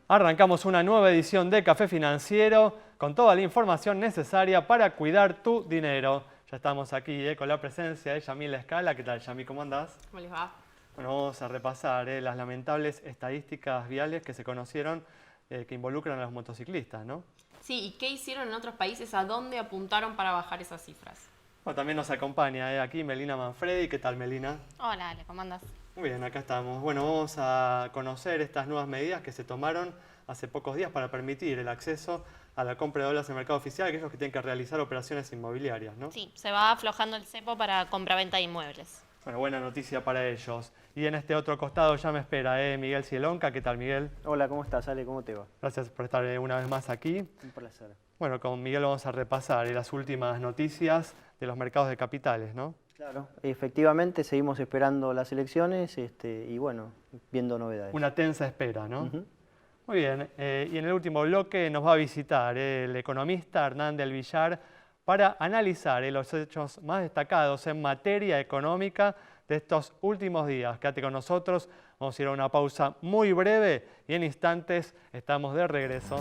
Arrancamos una nueva edición de Café Financiero con toda la información necesaria para cuidar tu dinero. Ya estamos aquí con la presencia de Yamil Escala. ¿Qué tal, Yamil? ¿Cómo andás? ¿Cómo les va? Bueno, vamos a repasar las lamentables estadísticas viales que se conocieron que involucran a los motociclistas, ¿no? Sí, ¿y qué hicieron en otros países? ¿A dónde apuntaron para bajar esas cifras? Bueno, también nos acompaña aquí Melina Manfredi. ¿Qué tal, Melina? Hola, Ale, ¿cómo andás? Muy bien, acá estamos. Bueno, vamos a conocer estas nuevas medidas que se tomaron hace pocos días para permitir el acceso a la compra de dólares en el mercado oficial, aquellos que tienen que realizar operaciones inmobiliarias, ¿no? Sí, se va aflojando el cepo para compra-venta de inmuebles. Bueno, buena noticia para ellos. Y en este otro costado ya me espera Miguel Cielonca. ¿Qué tal, Miguel? Hola, ¿cómo estás, Ale? ¿Cómo te va? Gracias por estar una vez más aquí. Un placer. Bueno, con Miguel vamos a repasar las últimas noticias de los mercados de capitales, ¿no? Claro, efectivamente seguimos esperando las elecciones y bueno, viendo novedades. Una tensa espera, ¿no? Ujú. Muy bien, y en el último bloque nos va a visitar el economista Hernán del Villar para analizar los hechos más destacados en materia económica de estos últimos días. Quédate con nosotros, vamos a ir a una pausa muy breve y en instantes estamos de regreso.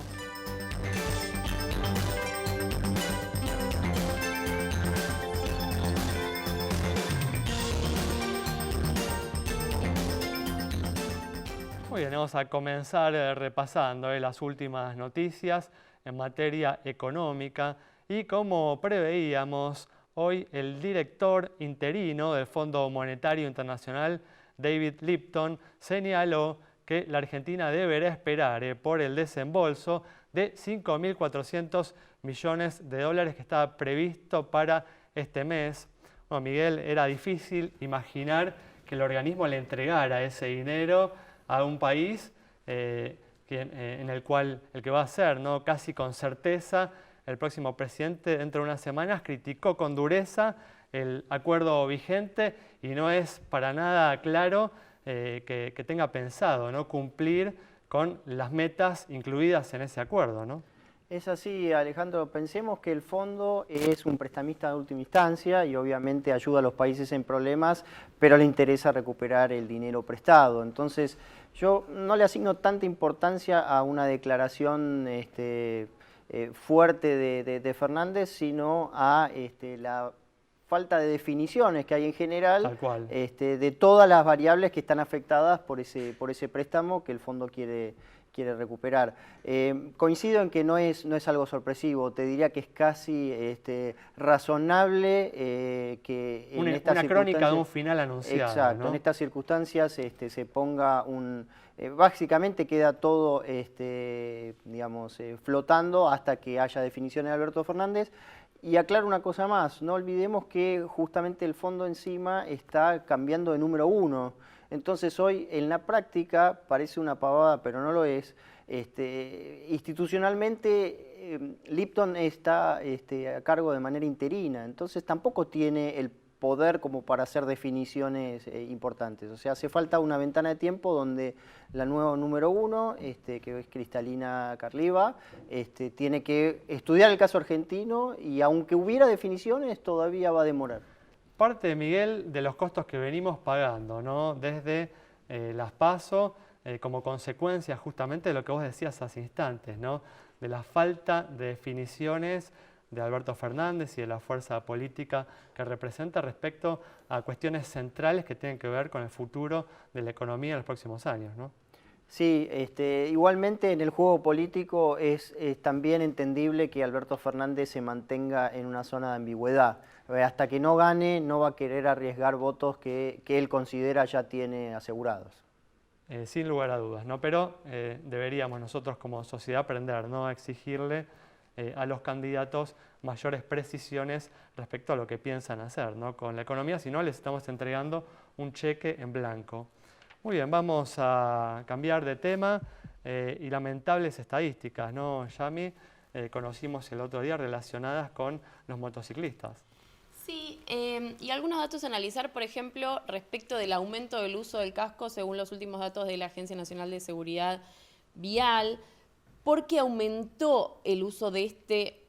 Muy bien, vamos a comenzar repasando las últimas noticias en materia económica y como preveíamos, hoy el director interino del Fondo Monetario Internacional, David Lipton, señaló que la Argentina deberá esperar por el desembolso de 5.400 millones de dólares que estaba previsto para este mes. Bueno, Miguel, era difícil imaginar que el organismo le entregara ese dinero a un país en el cual el que va a ser, ¿no? Casi con certeza, el próximo presidente dentro de unas semanas criticó con dureza el acuerdo vigente y no es para nada claro que tenga pensado, ¿no?, cumplir con las metas incluidas en ese acuerdo, ¿no? Es así, Alejandro. Pensemos que el fondo es un prestamista de última instancia y obviamente ayuda a los países en problemas, pero le interesa recuperar el dinero prestado. Entonces, yo no le asigno tanta importancia a una declaración fuerte de Fernández, sino a la falta de definiciones que hay en general. Tal cual. De todas las variables que están afectadas por ese préstamo que el fondo quiere recuperar. Coincido en que no es algo sorpresivo. Te diría que es casi razonable que en estas una crónica de un final anunciado. Exacto, ¿no? En estas circunstancias se ponga básicamente queda todo digamos, flotando hasta que haya definiciones de Alberto Fernández. Y aclaro una cosa más, no olvidemos que justamente el fondo encima está cambiando de número 1. Entonces hoy en la práctica parece una pavada, pero no lo es. Institucionalmente Lipton está a cargo de manera interina, entonces tampoco tiene el poder como para hacer definiciones importantes. O sea, hace falta una ventana de tiempo donde la nueva número 1, que es Cristalina Carliva, tiene que estudiar el caso argentino y aunque hubiera definiciones todavía va a demorar. Parte, Miguel, de los costos que venimos pagando, ¿no?, desde las PASO, como consecuencia justamente de lo que vos decías hace instantes, ¿no?, de la falta de definiciones de Alberto Fernández y de la fuerza política que representa respecto a cuestiones centrales que tienen que ver con el futuro de la economía en los próximos años, ¿no? Sí, igualmente en el juego político es también entendible que Alberto Fernández se mantenga en una zona de ambigüedad. Hasta que no gane, no va a querer arriesgar votos que él considera ya tiene asegurados. Sin lugar a dudas, ¿no? Pero deberíamos nosotros como sociedad aprender, ¿no?, a exigirle a los candidatos mayores precisiones respecto a lo que piensan hacer, ¿no?, con la economía, si no les estamos entregando un cheque en blanco. Muy bien, vamos a cambiar de tema y lamentables estadísticas, ¿no, Yami? Conocimos el otro día relacionadas con los motociclistas. Sí, y algunos datos a analizar, por ejemplo, respecto del aumento del uso del casco, según los últimos datos de la Agencia Nacional de Seguridad Vial, porque aumentó el uso de este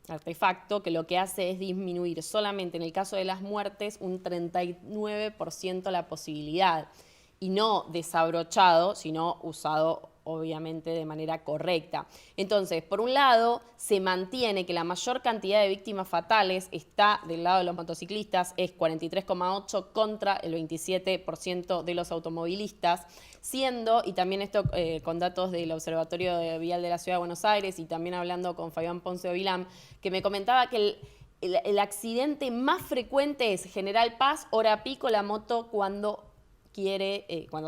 artefacto, que lo que hace es disminuir solamente en el caso de las muertes un 39% la posibilidad, y no desabrochado, sino usado obviamente de manera correcta. Entonces, por un lado, se mantiene que la mayor cantidad de víctimas fatales está del lado de los motociclistas, es 43,8 contra el 27% de los automovilistas, siendo, y también esto con datos del Observatorio Vial de la Ciudad de Buenos Aires y también hablando con Fabián Ponce de Ovilán, que me comentaba que el accidente más frecuente es General Paz, hora pico, la moto cuando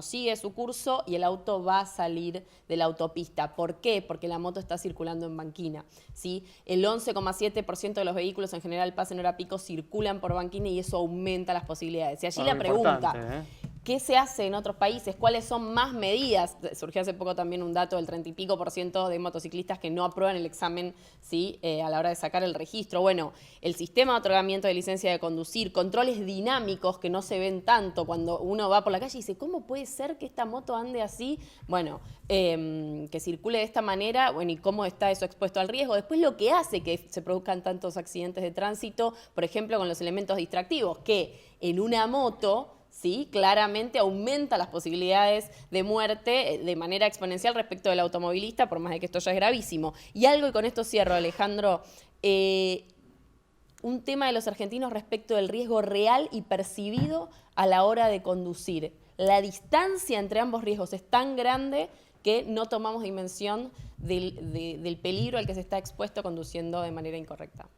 sigue su curso y el auto va a salir de la autopista. ¿Por qué? Porque la moto está circulando en banquina, ¿sí? El 11,7% de los vehículos en General Paz en hora pico circulan por banquina y eso aumenta las posibilidades. Y allí la pregunta, ¿qué se hace en otros países? ¿Cuáles son más medidas? Surgió hace poco también un dato del 30 y pico % de motociclistas que no aprueban el examen, ¿sí? A la hora de sacar el registro. Bueno, el sistema de otorgamiento de licencia de conducir, controles dinámicos que no se ven tanto cuando uno va por la calle y dice, ¿cómo puede ser que esta moto ande así? Bueno, que circule de esta manera, bueno, y cómo está eso expuesto al riesgo. Después lo que hace que se produzcan tantos accidentes de tránsito, por ejemplo, con los elementos distractivos, que en una moto, ¿sí? Claramente aumenta las posibilidades de muerte de manera exponencial respecto del automovilista, por más de que esto ya es gravísimo. Y algo, y con esto cierro, Alejandro, un tema de los argentinos respecto del riesgo real y percibido a la hora de conducir. La distancia entre ambos riesgos es tan grande que no tomamos dimensión del peligro al que se está expuesto conduciendo de manera incorrecta.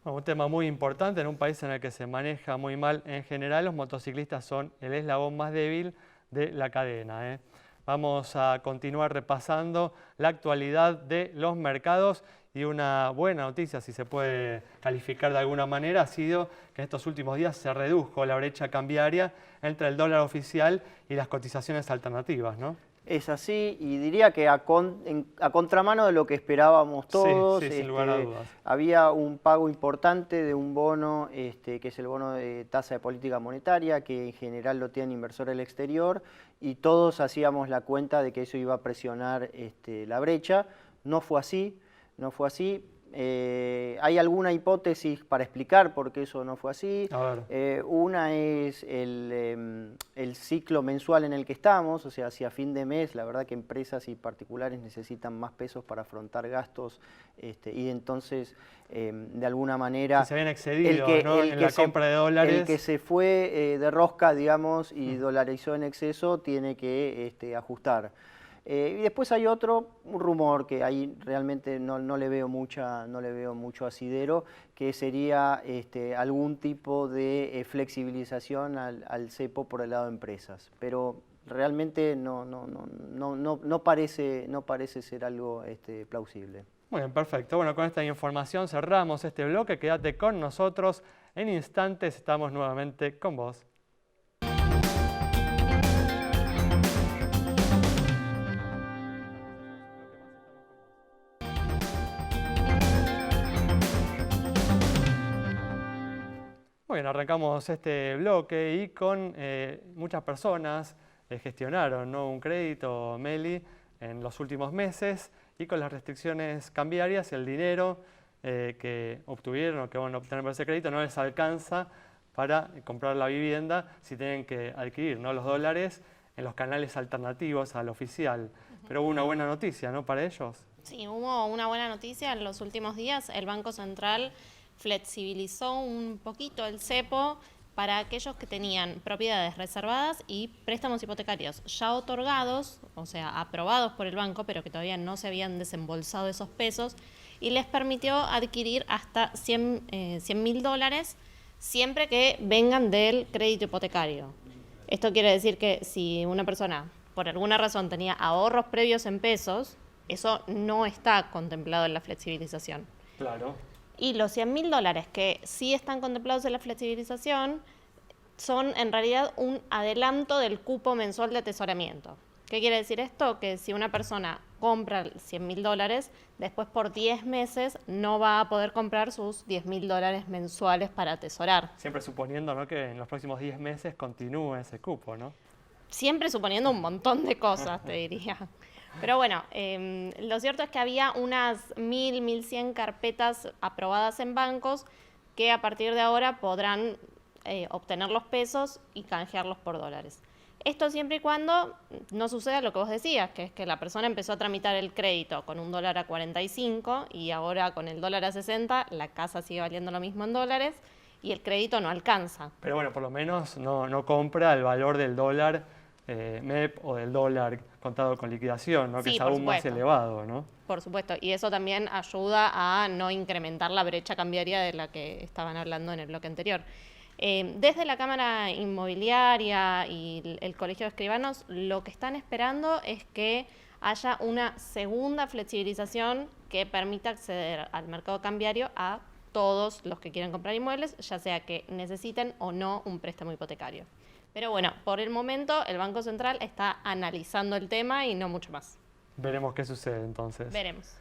Un tema muy importante en un país en el que se maneja muy mal en general, los motociclistas son el eslabón más débil de la cadena. Vamos a continuar repasando la actualidad de los mercados y una buena noticia, si se puede calificar de alguna manera, ha sido que en estos últimos días se redujo la brecha cambiaria entre el dólar oficial y las cotizaciones alternativas, ¿no? Es así, y diría que a contramano de lo que esperábamos todos, sí, sin lugar a dudas. Había un pago importante de un bono, que es el bono de tasa de política monetaria, que en general lo tienen inversores del exterior, y todos hacíamos la cuenta de que eso iba a presionar la brecha. No fue así, no fue así. Hay alguna hipótesis para explicar por qué eso no fue así. Una es el ciclo mensual en el que estamos, o sea, hacia fin de mes, la verdad que empresas y particulares necesitan más pesos para afrontar gastos y entonces, de alguna manera... Se habían excedido, ¿no? En la compra de dólares. El que se fue de rosca, digamos, y dolarizó en exceso, tiene que ajustar. Y después hay un rumor que ahí realmente no le veo mucho asidero, que sería algún tipo de flexibilización al cepo por el lado de empresas. Pero realmente no parece ser algo plausible. Muy bien, perfecto. Bueno, con esta información cerramos este bloque. Quédate con nosotros. En instantes estamos nuevamente con vos. Muy bien, arrancamos este bloque y con muchas personas gestionaron, ¿no?, un crédito, Meli, en los últimos meses y con las restricciones cambiarias el dinero que obtuvieron o que van a obtener por ese crédito no les alcanza para comprar la vivienda si tienen que adquirir, ¿no?, los dólares en los canales alternativos al oficial. Pero hubo una buena noticia, ¿no?, para ellos. Sí, hubo una buena noticia en los últimos días. El Banco Central flexibilizó un poquito el cepo para aquellos que tenían propiedades reservadas y préstamos hipotecarios ya otorgados, o sea, aprobados por el banco, pero que todavía no se habían desembolsado esos pesos, y les permitió adquirir hasta $100.000 siempre que vengan del crédito hipotecario. Esto quiere decir que si una persona, por alguna razón, tenía ahorros previos en pesos, eso no está contemplado en la flexibilización. Claro. Y los $100.000 que sí están contemplados en la flexibilización son en realidad un adelanto del cupo mensual de atesoramiento. ¿Qué quiere decir esto? Que si una persona compra $100.000, después por 10 meses no va a poder comprar sus $10.000 mensuales para atesorar. Siempre suponiendo, ¿no?, que en los próximos 10 meses continúe ese cupo, ¿no? Siempre suponiendo un montón de cosas, te diría. Pero bueno, lo cierto es que había unas 1.100 carpetas aprobadas en bancos que a partir de ahora podrán obtener los pesos y canjearlos por dólares. Esto siempre y cuando no suceda lo que vos decías, que es que la persona empezó a tramitar el crédito con un dólar a 45 y ahora con el dólar a 60, la casa sigue valiendo lo mismo en dólares y el crédito no alcanza. Pero bueno, por lo menos no compra el valor del dólar MEP o del dólar contado con liquidación, ¿no? Que Sí, es por aún más supuesto. elevado, ¿no? Por supuesto, y eso también ayuda a no incrementar la brecha cambiaria de la que estaban hablando en el bloque anterior. Desde la Cámara Inmobiliaria y el Colegio de Escribanos, lo que están esperando es que haya una segunda flexibilización que permita acceder al mercado cambiario a todos los que quieran comprar inmuebles, ya sea que necesiten o no un préstamo hipotecario. Pero bueno, por el momento el Banco Central está analizando el tema y no mucho más. Veremos qué sucede entonces. Veremos.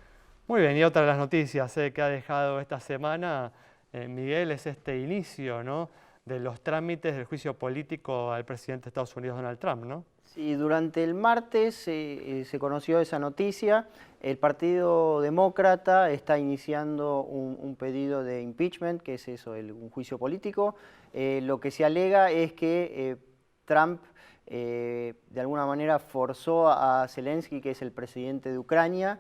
Muy bien, y otra de las noticias que ha dejado esta semana, Miguel, es este inicio, ¿no?, de los trámites del juicio político al presidente de Estados Unidos, Donald Trump, ¿no? Sí, durante el martes se conoció esa noticia. El Partido Demócrata está iniciando un pedido de impeachment, que es eso, un juicio político. Lo que se alega es que Trump de alguna manera forzó a Zelensky, que es el presidente de Ucrania,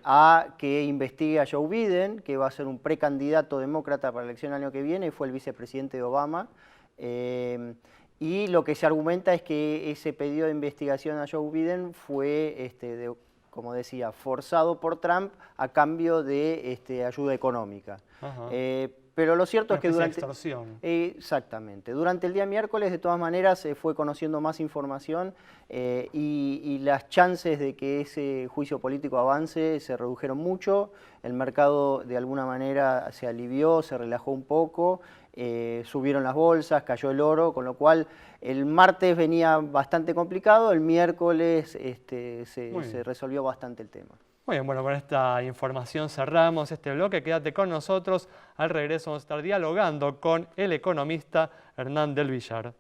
a que investigue a Joe Biden, que va a ser un precandidato demócrata para la elección del año que viene, y fue el vicepresidente de Obama. Y lo que se argumenta es que ese pedido de investigación a Joe Biden fue, como decía, forzado por Trump a cambio de ayuda económica. Ajá. Pero lo cierto es que Una especie durante... de extorsión. Exactamente. Durante el día miércoles, de todas maneras, se fue conociendo más información y las chances de que ese juicio político avance se redujeron mucho. El mercado, de alguna manera, se alivió, se relajó un poco. Subieron las bolsas, cayó el oro, con lo cual el martes venía bastante complicado, el miércoles se resolvió bastante el tema. Muy bien, bueno, con esta información cerramos este bloque. Quédate con nosotros. Al regreso vamos a estar dialogando con el economista Hernán del Villar.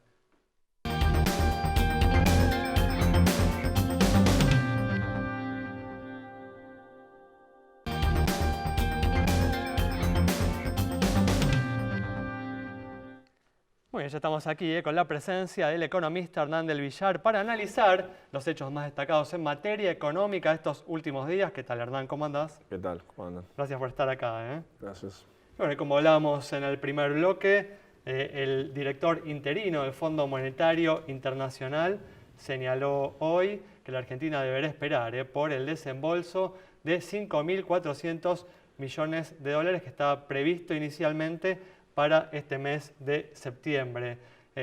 Muy bien, ya estamos aquí con la presencia del economista Hernán del Villar para analizar los hechos más destacados en materia económica de estos últimos días. ¿Qué tal, Hernán? ¿Cómo andás? ¿Qué tal? ¿Cómo andan? Gracias por estar acá. Gracias. Bueno, como hablábamos en el primer bloque, el director interino del Fondo Monetario Internacional señaló hoy que la Argentina deberá esperar por el desembolso de 5.400 millones de dólares que estaba previsto inicialmente para este mes de septiembre.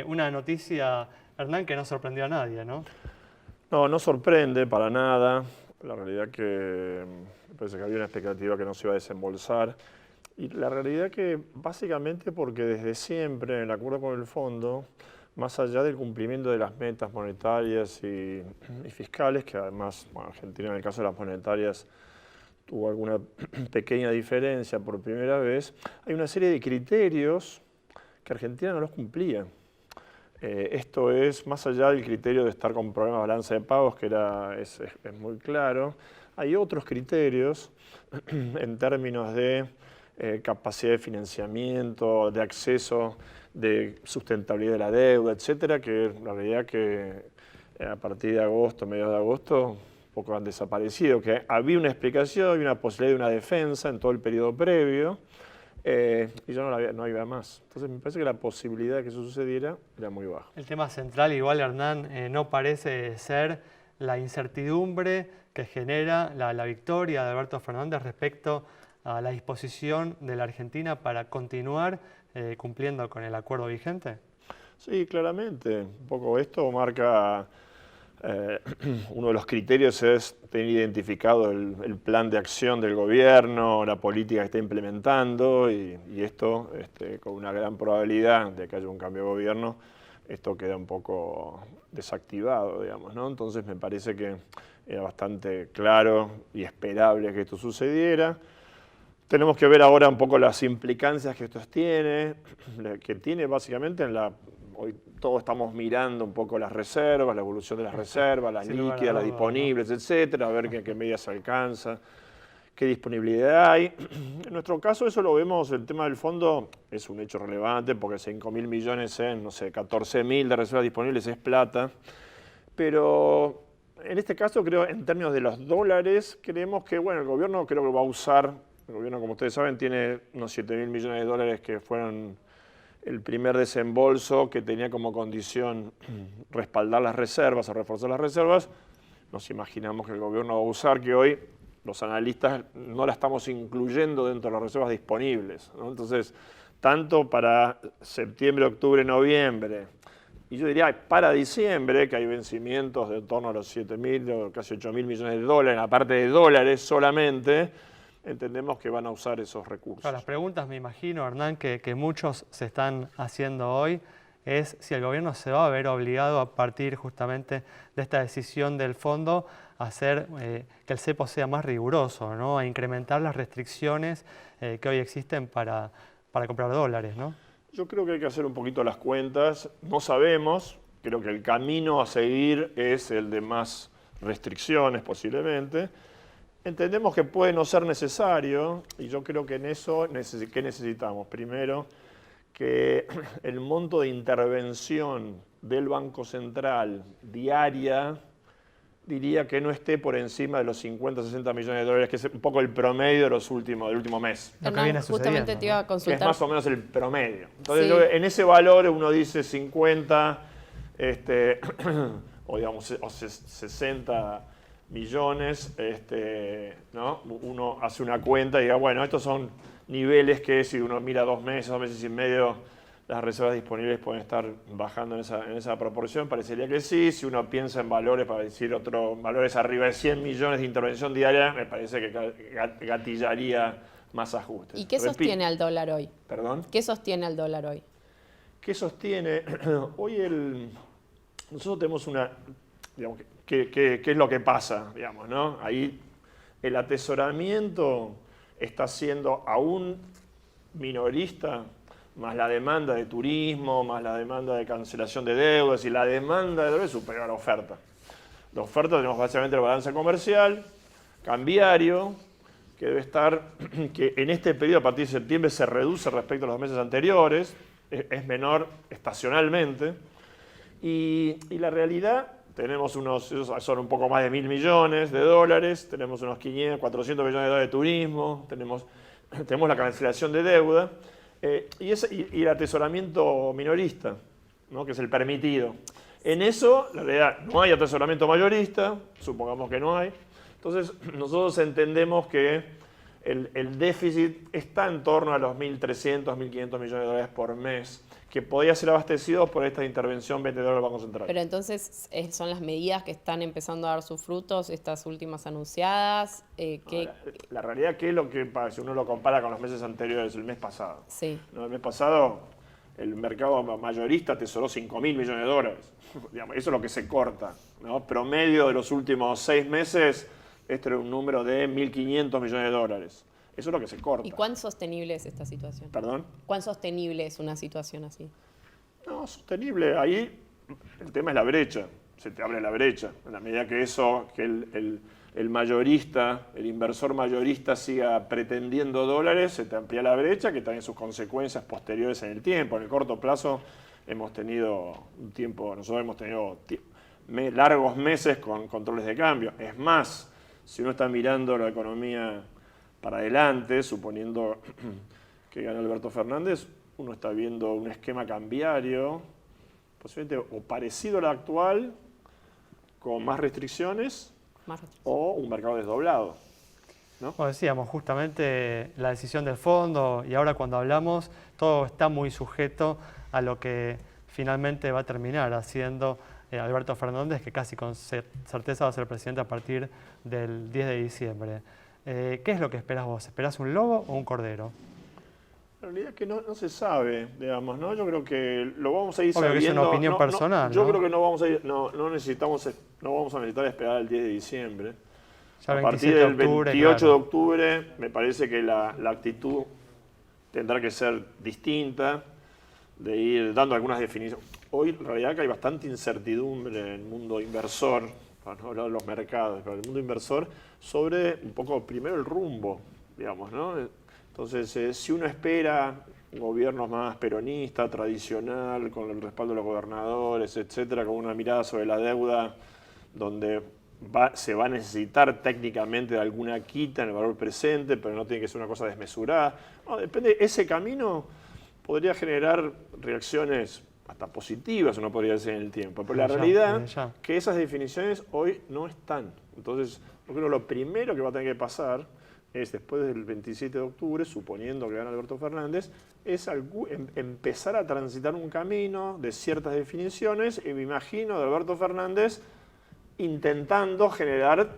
Una noticia, Hernán, que no sorprendió a nadie, ¿no? No sorprende para nada. La realidad que me parece que había una expectativa que no se iba a desembolsar. Y la realidad que básicamente porque desde siempre en el acuerdo con el fondo, más allá del cumplimiento de las metas monetarias y fiscales, que además Argentina en el caso de las monetarias tuvo alguna pequeña diferencia por primera vez, hay una serie de criterios que Argentina no los cumplía. Esto es más allá del criterio de estar con problemas de balanza de pagos, que es muy claro. Hay otros criterios en términos de capacidad de financiamiento, de acceso, de sustentabilidad de la deuda, etcétera, que la realidad que a partir de agosto, mediados de agosto, poco han desaparecido, que había una explicación y una posibilidad de una defensa en todo el periodo previo, y ya no había más. Entonces me parece que la posibilidad de que eso sucediera era muy baja. El tema central, igual, Hernán, no parece ser la incertidumbre que genera la victoria de Alberto Fernández respecto a la disposición de la Argentina para continuar cumpliendo con el acuerdo vigente. Sí, claramente. Un poco esto marca... uno de los criterios es tener identificado el plan de acción del gobierno, la política que está implementando y esto, con una gran probabilidad de que haya un cambio de gobierno, esto queda un poco desactivado, digamos, ¿no? Entonces me parece que era bastante claro y esperable que esto sucediera. Tenemos que ver ahora un poco las implicancias que esto tiene básicamente hoy todos estamos mirando un poco las reservas, la evolución de las reservas, las líquidas, las disponibles, etcétera, a ver qué medidas se alcanza, qué disponibilidad hay. En nuestro caso eso lo vemos, el tema del fondo es un hecho relevante porque 5.000 millones en, no sé, 14.000 de reservas disponibles es plata. Pero en este caso creo, en términos de los dólares, creemos que, bueno, el gobierno creo que va a usar, el gobierno como ustedes saben tiene unos 7.000 millones de dólares que fueron el primer desembolso que tenía como condición respaldar las reservas o reforzar las reservas. Nos imaginamos que el gobierno va a usar, que hoy los analistas no la estamos incluyendo dentro de las reservas disponibles, ¿no? Entonces, tanto para septiembre, octubre, noviembre, y yo diría para diciembre, que hay vencimientos de en torno a los 7.000 o casi 8.000 millones de dólares, aparte de dólares solamente, entendemos que van a usar esos recursos. Claro, las preguntas, me imagino, Hernán, que muchos se están haciendo hoy, es si el gobierno se va a ver obligado a partir justamente de esta decisión del fondo a hacer que el cepo sea más riguroso, ¿no? A incrementar las restricciones que hoy existen para comprar dólares, ¿no? Yo creo que hay que hacer un poquito las cuentas. No sabemos, creo que el camino a seguir es el de más restricciones posiblemente. Entendemos que puede no ser necesario y yo creo que en eso, ¿qué necesitamos? Primero, que el monto de intervención del Banco Central diaria, diría que no esté por encima de los 50, 60 millones de dólares, que es un poco el promedio del último mes. Lo que viene Justamente sucediendo, te iba a Que es consultar. más o menos el promedio. Entonces, Sí. en ese valor uno dice 50, o digamos, o 60 millones, ¿no? Uno hace una cuenta y diga, bueno, estos son niveles que si uno mira 2 meses y medio, las reservas disponibles pueden estar bajando en esa proporción. Parecería que sí. Si uno piensa en valores, para decir valores arriba de 100 millones de intervención diaria, me parece que gatillaría más ajustes. ¿Y qué sostiene al dólar hoy? ¿Perdón? ¿Qué sostiene al dólar hoy? ¿Qué sostiene? Hoy nosotros tenemos una, digamos, ¿qué es lo que pasa? Digamos, ¿no? Ahí el atesoramiento está siendo aún minorista, más la demanda de turismo, más la demanda de cancelación de deudas y la demanda de dólares superior a la oferta. La oferta tenemos básicamente la balanza comercial, cambiario, que debe estar, que en este periodo a partir de septiembre se reduce respecto a los meses anteriores, es menor estacionalmente, y la realidad, tenemos esos son un poco más de 1.000 millones de dólares, tenemos unos 500, 400 millones de dólares de turismo, tenemos la cancelación de deuda, y el atesoramiento minorista, ¿no? Que es el permitido. En eso, la realidad, no hay atesoramiento mayorista, supongamos que no hay. Entonces, nosotros entendemos que el déficit está en torno a los 1.300, 1.500 millones de dólares por mes, que podía ser abastecido por esta intervención vendedora del Banco Central. Pero entonces son las medidas que están empezando a dar sus frutos, estas últimas anunciadas. La realidad que es lo que pasa, si uno lo compara con los meses anteriores, el mes pasado. Sí. ¿No? El mes pasado el mercado mayorista atesoró 5.000 millones de dólares. Digamos, eso es lo que se corta, ¿no? Promedio de los últimos 6 meses, este era un número de 1.500 millones de dólares. Eso es lo que se corta. ¿Y cuán sostenible es esta situación? ¿Perdón? ¿Cuán sostenible es una situación así? No, sostenible. Ahí el tema es la brecha. Se te abre la brecha. En la medida que el mayorista, el inversor mayorista siga pretendiendo dólares, se te amplía la brecha, que también sus consecuencias posteriores en el tiempo. En el corto plazo hemos tenido nosotros hemos tenido largos meses con controles de cambio. Es más, si uno está mirando la economía para adelante, suponiendo que gana Alberto Fernández, uno está viendo un esquema cambiario, posiblemente o parecido al actual, con más restricciones, o un mercado desdoblado, ¿no? Como decíamos, justamente la decisión del fondo y ahora cuando hablamos, todo está muy sujeto a lo que finalmente va a terminar haciendo Alberto Fernández, que casi con certeza va a ser presidente a partir del 10 de diciembre. ¿Qué es lo que esperás vos? ¿Esperás un lobo o un cordero? En realidad que no se sabe, digamos, ¿no? Yo creo que lo vamos a ir Obvio sabiendo. que es una opinión personal, Yo ¿no? creo que no vamos a necesitar esperar el 10 de diciembre. Ya A 27 partir de del octubre, 28 claro. de octubre me parece que la actitud tendrá que ser distinta, de ir dando algunas definiciones. Hoy, en realidad, que hay bastante incertidumbre en el mundo inversor, para no hablar de los mercados, para el mundo inversor, sobre un poco primero el rumbo, digamos, ¿no? Entonces, si uno espera un gobierno más peronista, tradicional, con el respaldo de los gobernadores, etcétera, con una mirada sobre la deuda, donde se va a necesitar técnicamente de alguna quita en el valor presente, pero no tiene que ser una cosa desmesurada. No, depende, ese camino podría generar reacciones hasta positivas, uno podría decir en el tiempo, pero la realidad es que esas definiciones hoy no están. Entonces, yo creo que lo primero que va a tener que pasar es, después del 27 de octubre, suponiendo que gana Alberto Fernández, es empezar a transitar un camino de ciertas definiciones, y me imagino de Alberto Fernández intentando generar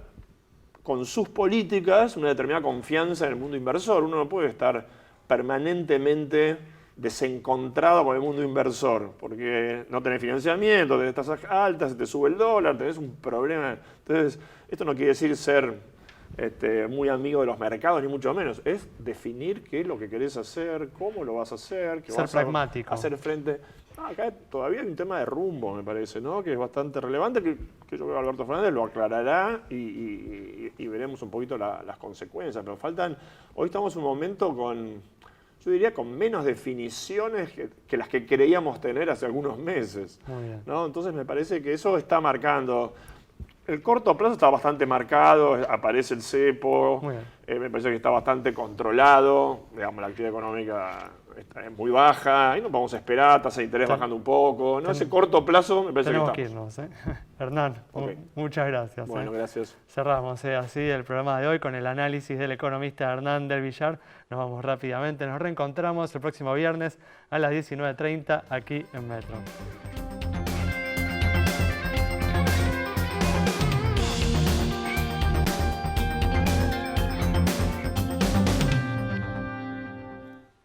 con sus políticas una determinada confianza en el mundo inversor. Uno no puede estar permanentemente desencontrado con el mundo inversor, porque no tenés financiamiento, tenés tasas altas, se te sube el dólar, tenés un problema. Entonces, esto no quiere decir ser muy amigo de los mercados, ni mucho menos. Es definir qué es lo que querés hacer, cómo lo vas a hacer, que vas pragmático. A hacer frente. Acá todavía hay un tema de rumbo, me parece, ¿no? Que es bastante relevante, que yo creo que Alberto Fernández lo aclarará y veremos un poquito las consecuencias. Pero hoy estamos en un momento yo diría, con menos definiciones que las que creíamos tener hace algunos meses. Muy bien. ¿No? Entonces me parece que eso está marcando. El corto plazo está bastante marcado, aparece el cepo, me parece que está bastante controlado, digamos, la actividad económica está muy baja, ahí no vamos a esperar, tasa de interés bajando un poco, ¿no? Ese corto plazo me parece tenemos que irnos, ¿eh? Hernán, muchas gracias. Bueno, gracias. Cerramos así el programa de hoy con el análisis del economista Hernán del Villar. Nos vamos rápidamente, nos reencontramos el próximo viernes a las 19:30 aquí en Metro.